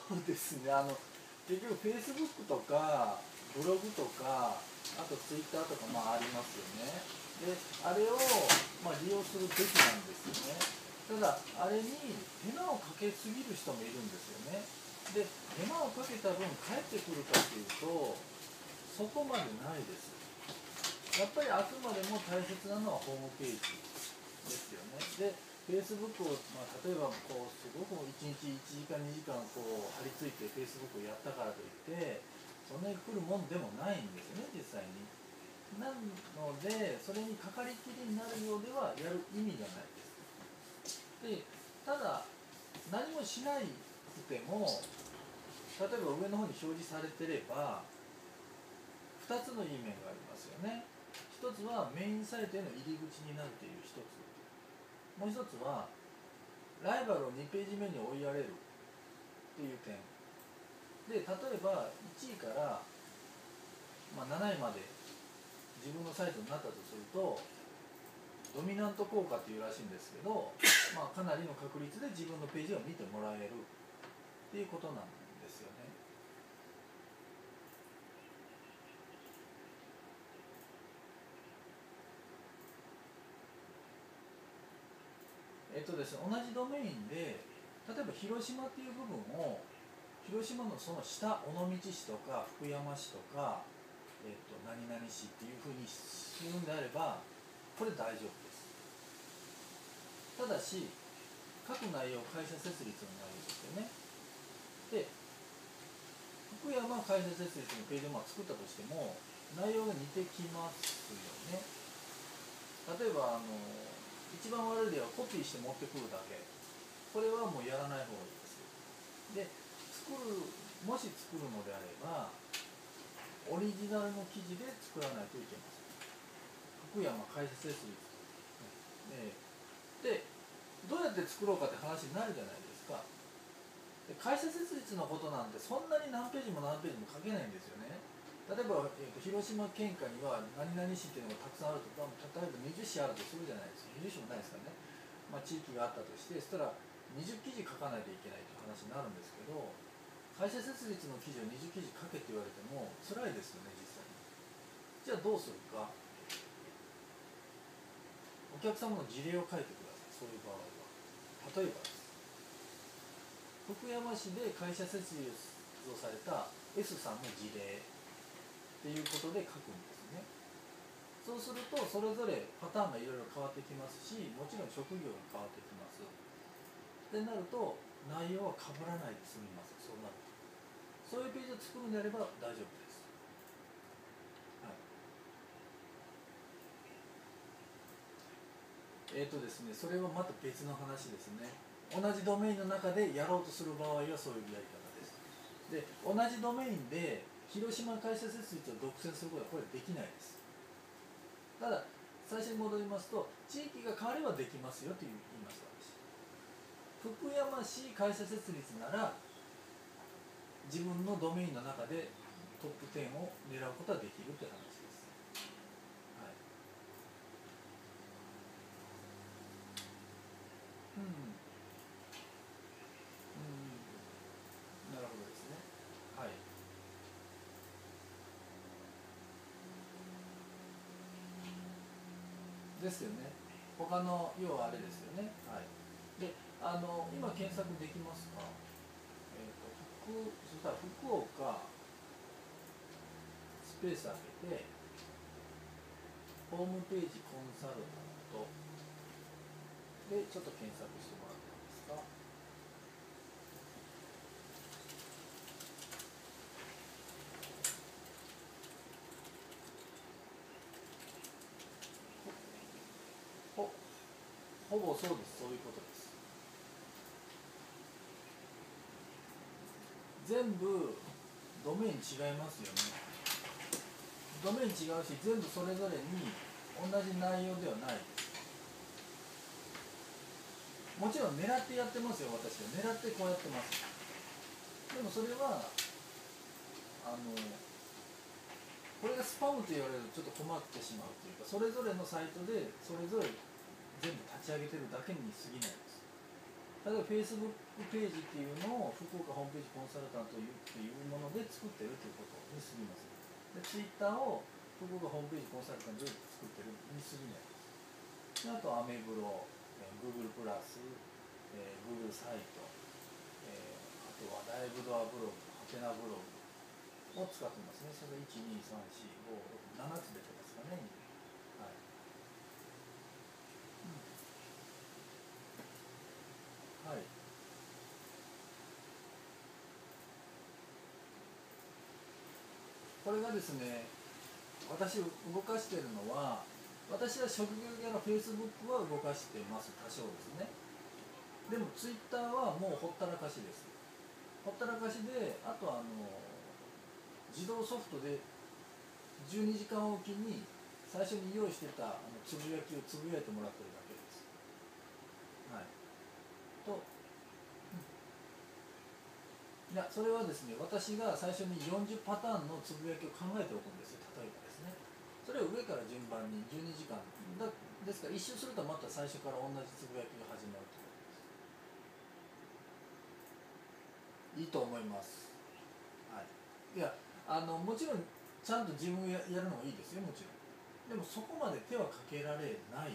そうですね、結局 Facebook とかブログとかあと Twitter とかありますよね。であれを利用するべきなんですよね。ただあれに手間をかけすぎる人もいるんですよね。で手間をかけた分返ってくるかっていうとそこまでないです。やっぱりあくまでも大切なのはホームページですよね。で Facebook を、例えばすごく1日1時間2時間張り付いて Facebook をやったからといってそんなに来るもんでもないんですよね、実際に。なのでそれにかかりきりになるようではやる意味がないです。でただ何もしなくても例えば上の方に表示されてれば2つのいい面がありますよね。1つはメインサイトへの入り口になるという1つ、もう1つはライバルを2ページ目に追いやれるっていう点で、例えば1位から7位まで自分のサイトになったとするとドミナント効果っていうらしいんですけど、かなりの確率で自分のページを見てもらえるっていうことなんですよね。ですね、同じドメインで例えば広島っていう部分を広島のその下尾道市とか福山市とか、何々市っていうふうにするんであればこれ大丈夫です。ただし書く内容会社設立の内容ですよね。で福山会社設立のページを作ったとしても内容が似てきますよね。例えば一番悪い例はコピーして持ってくるだけ、これはもうやらない方がいいです。でもし作るのであればオリジナルの記事で作らないといけません。福山会社設立でどうやって作ろうかって話になるじゃないですか。で会社設立のことなんてそんなに何ページも何ページも書けないんですよね。例えば、広島県下には何々市っていうのがたくさんあると、例えば20市あるとするじゃないですか。20市もないですからね。地域があったとしてそしたら20記事書かないといけないという話になるんですけど、会社設立の記事を20記事書けって言われても辛いですよね、実際に。じゃあどうするか、お客様の事例を書いてください。そういう場合は例えば福山市で会社設立をされた S さんの事例っていうことで書くんですね。そうするとそれぞれパターンがいろいろ変わってきますし、もちろん職業が変わってきます。ってなると内容は被らないで済みます。そうなるとそういうページを作るんであれば大丈夫です。はい、ですね、それはまた別の話ですね。同じドメインの中でやろうとする場合はそういうやり方です。で同じドメインで広島会社設立を独占することはこれできないです。ただ最初に戻りますと地域が変わればできますよと言いました私。福山市会社設立なら自分のドメインの中でトップ10を狙うことはできるという話です。はい、うんなるほどですね。はいですよね。他の要はあれですよね。はい。で、今検索できますか？そしたら福岡スペース開けてホームページコンサルタントでちょっと検索してもらっていいですか？ほほぼそうです。そういうことです。全部ドメイン違いますよね。ドメイン違うし全部それぞれに同じ内容ではないです。もちろん狙ってやってますよ、私は。狙ってこうやってます。でもそれはこれがスパムと言われるとちょっと困ってしまうというか、それぞれのサイトでそれぞれ全部立ち上げてるだけに過ぎないです。例えば Facebook ページっていうのを福岡ホームページコンサルタントっていうもので作ってるということに過ぎます。で Twitter を福岡ホームページコンサルタントで作ってるに過ぎないです。であとアメブロ、Google プラス、Google サイト、あとはライブドアブログ、ハテナブログを使ってますね。それが1、2、3、4、5、6、7つ出てますかね。はい。はい。これがですね、私動かしているのは、私は職業柄 Facebook は動かしてます、多少ですね。でも Twitter はもうほったらかしです。ほったらかしで、あと自動ソフトで12時間おきに最初に用意してたつぶやきをつぶやいてもらってるだけです。はい。と、いや、それはですね、私が最初に40パターンのつぶやきを考えておくんですよ、例えばですね。それを上から順番に12時間ですから、一周するとまた最初から同じつぶやきが始まるということです。いいと思います。はい。いや、もちろんちゃんと自分やるのもいいですよ、もちろん。でもそこまで手はかけられない。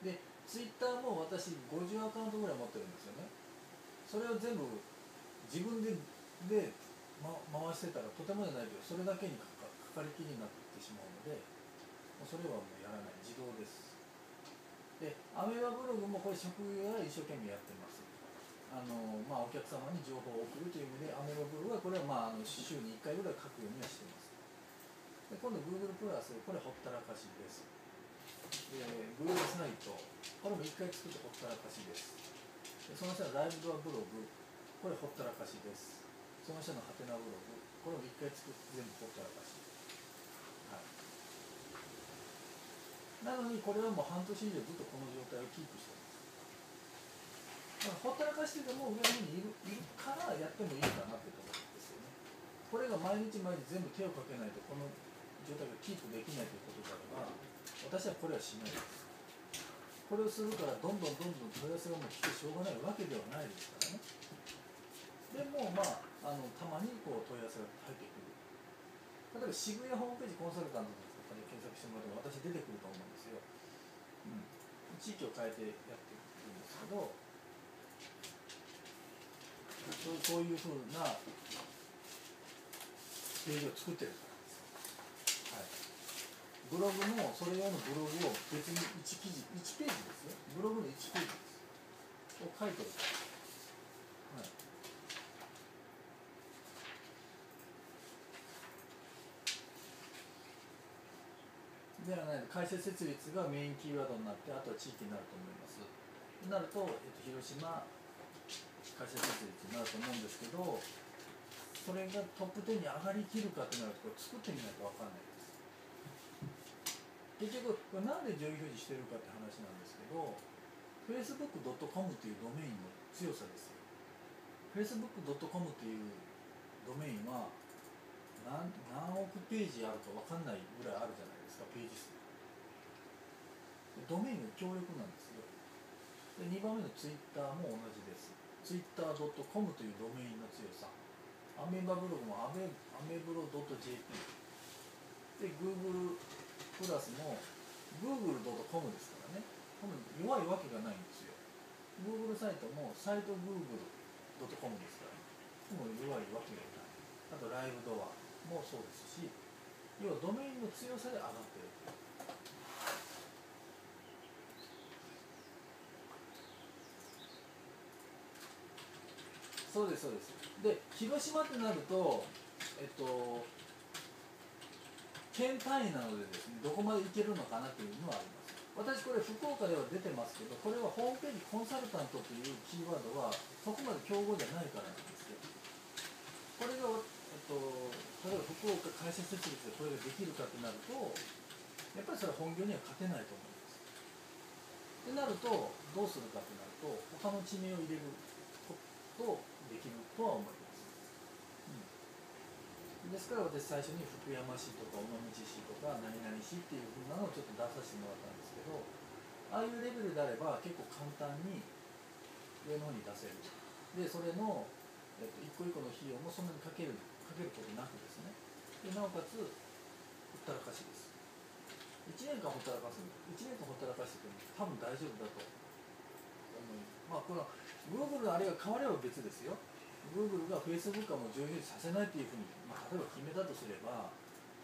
で、ツイッターも私50アカウントぐらい持ってるんですよね。それを全部自分回してたらとてもじゃないけど、それだけにかかりきりになってしまうので、もうそれはもうやらない、自動です。で、アメーバブログもこれ職業は一生懸命やってます。お客様に情報を送るという意味で、アメーバブログはこれは週に1回ぐらい書くようにはしています。で、今度 Google プラス、これほったらかしです。で、Google サイト、これも1回作ってほったらかしです。で、その下のライブドアブログ、これほったらかしです。その下のハテナブログ、これも1回作って全部ほったらかし。はい。なのにこれはもう半年以上ずっとこの状態をキープしてます。だからほったらかしてでも上の方にいるからやってもいいかなってところですよね。これが毎日毎日全部手をかけないとこの状態がキープできないということであれば、私はこれはしないです。これをするからどんどん問い合わせがもう来てしょうがないわけではないですからね。でもたまにこう問い合わせが入ってくる。例えば渋谷ホームページコンサルタントとかで検索してもらっても私出てくると思うんですよ。地域を変えてやってるんですけど、そういうふうなページを作ってるからです。はい。ブログもそれ用のブログを別に1記事、1ページですよ。ブログの1ページです。を書いてるから。はい。ではない、会社設立がメインキーワードになって、あとは地域になると思います。となると、広島会社設立になると思うんですけど、それがトップ10に上がりきるかってなると、これ作ってみないと分かんないです。結局、これなんで上位表示してるかって話なんですけど、facebook.com っていうドメインの強さですよ。facebook.com っていうドメインは何億ページあるか分かんないぐらいあるじゃないですか、ページ数。ドメインの強力なんですよ。で、2番目の Twitter も同じです。twitter.com というドメインの強さ。アメーバブログもアメブロ .jp で、Google プラスも google.com ですからね。多分弱いわけがないんですよ。Google サイトもサイト google.com ですから、もう弱いわけがない。あとライブドアもそうですし、要はドメインの強さで上がってる。そうです、そうです。で、広島ってなると、県単位なのでですね、どこまでいけるのかなというのはあります。私これ福岡では出てますけど、これはホームページコンサルタントというキーワードはそこまで競合じゃないからなんですよ。これが、例えば福岡会社設立でこれができるかってなると、やっぱりそれは本業には勝てないと思います。ってなると、どうするかってなると、他の地名を入れることできるとは思います。ですから私最初に福山市とか尾道市とか何々市っていう風なのをちょっと出させてもらったんですけど、ああいうレベルであれば結構簡単に上の方に出せる。でそれの、一個一個の費用もそんなにかけることなくですね。でなおかつほったらかしです。1年間ほったらかす。1年間ほったらかしてても多分大丈夫だと思う。まあこの Google のあれが変われば別ですよ。Google が Facebook はもう上位表示させないっていうふうに、まあ、例えば決めたとすれば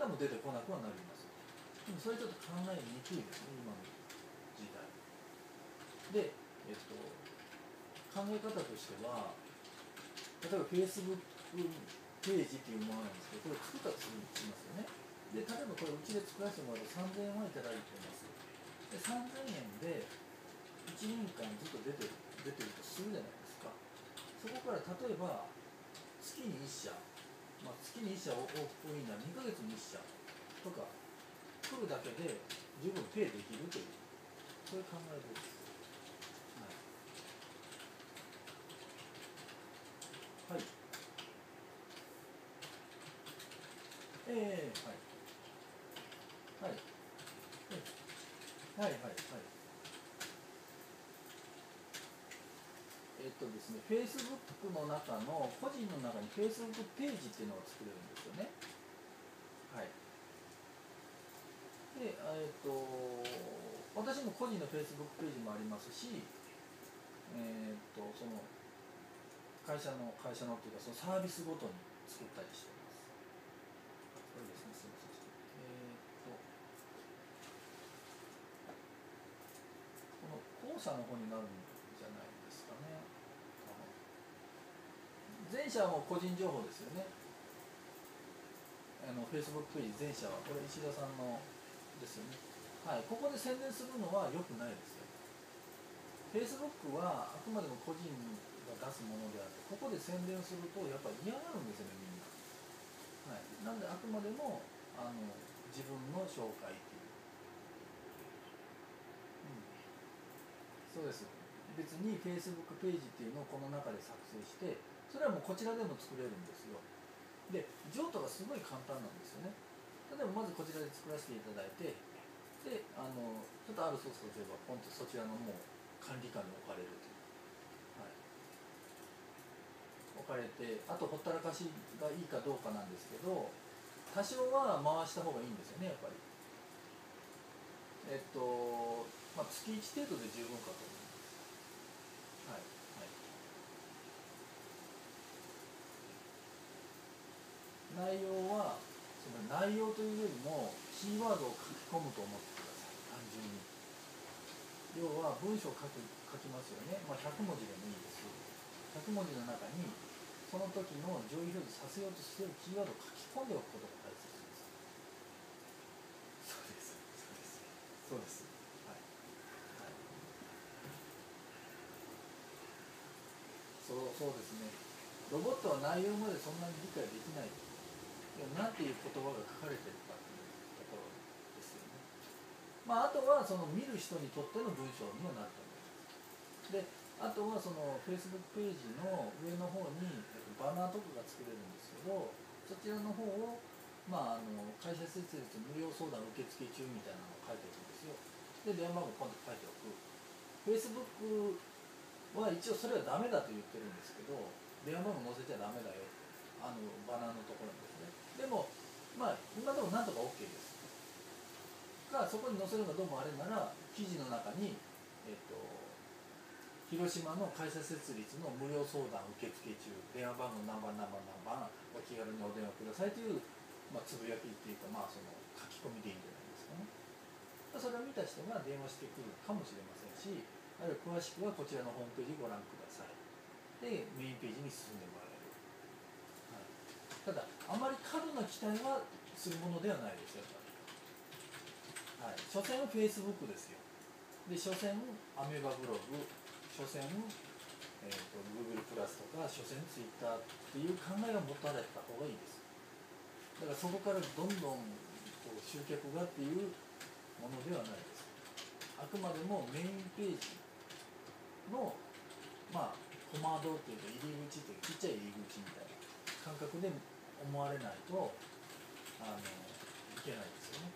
多分出てこなくはなります。でもそれちょっと考えにくいですね、今の時代で。考え方としては、例えば Facebook ページっていうものなんですけど、これ作ったとしますよね。で例えばこれうちで作らせてもらうと3000円はいただいてます。で3000円で1年間ずっと出てるとするじゃないですか。そこから例えば月に1社、月に1社多いなら2ヶ月に1社とか来るだけで十分ペイできるという、そういう考えです。はい。はい。はい。はい。はい。はい。はい。ですね、Facebook の中の個人の中に Facebook ページっていうのが作れるんですよね。はい。で、私も個人の Facebook ページもありますし、その会社のっていうかそのサービスごとに作ったりしてます。これですね、すみません。この後者の方になるんじゃないですかね。前者はもう個人情報ですよね。Facebook ページ前者はこれ石田さんのですよね。はい、ここで宣伝するのは良くないですよ。Facebook はあくまでも個人が出すものであって、ここで宣伝するとやっぱり嫌がるんですよね、みんな。はい、なんであくまでも自分の紹介っていう、そうです。別に Facebook ページっていうのをこの中で作成して、それはもうこちらでも作れるんですよ。で譲渡がすごい簡単なんですよね。例えばまずこちらで作らせていただいて、でちょっとあるソースとすればポンとそちらのもう管理下に置かれるという、はい、置かれて、あとほったらかしがいいかどうかなんですけど、多少は回した方がいいんですよね、やっぱり。月1程度で十分かと思います。はい。はい、内容はその内容というよりもキーワードを書き込むと思ってください、単純に。要は文章を書きますよね、100文字でもいいです。100文字の中にその時の上位表示させようとしているキーワードを書き込んでおくことが大切です。そうです。そうです。はい。はい、そうですね。ロボットは内容までそんなに理解できない。でもなんていう言葉が書かれてるかっていうところですよね。あとはその見る人にとっての文章にもなると思います。であとはその Facebook ページの上の方にバナーとかが作れるんですけど、そちらの方を、会社設立無料相談受付中みたいなのを書いておくんですよ。で電話番号ポンと書いておく。 Facebook は一応それはダメだと言ってるんですけど、電話番号載せちゃダメだよ、バナーのところにですね。でも今でもなんとか OK ですが、そこに載せるのがどうもあれなら記事の中に、広島の会社設立の無料相談受付中、電話番号何番何番何番お気軽にお電話くださいという、つぶやきっていうか、その書き込みでいいんじゃないですかね。それを見た人が電話してくるかもしれませんし、あるいは詳しくはこちらのホームページご覧ください。でメインページに進んでもらえる。はい、ただあまり過度な期待はするものではないですよ、やっぱり。はい、所詮は Facebook ですよ。で所詮アメーバブログ、所詮、Google プラスとか所詮 Twitter っていう考えを持たれた方がいいです。だからそこからどんどん集客がっていうものではないです。あくまでもメインページのコマドっていうか入り口っていうちっちゃい入り口みたいな感覚で思われないといけないですよね。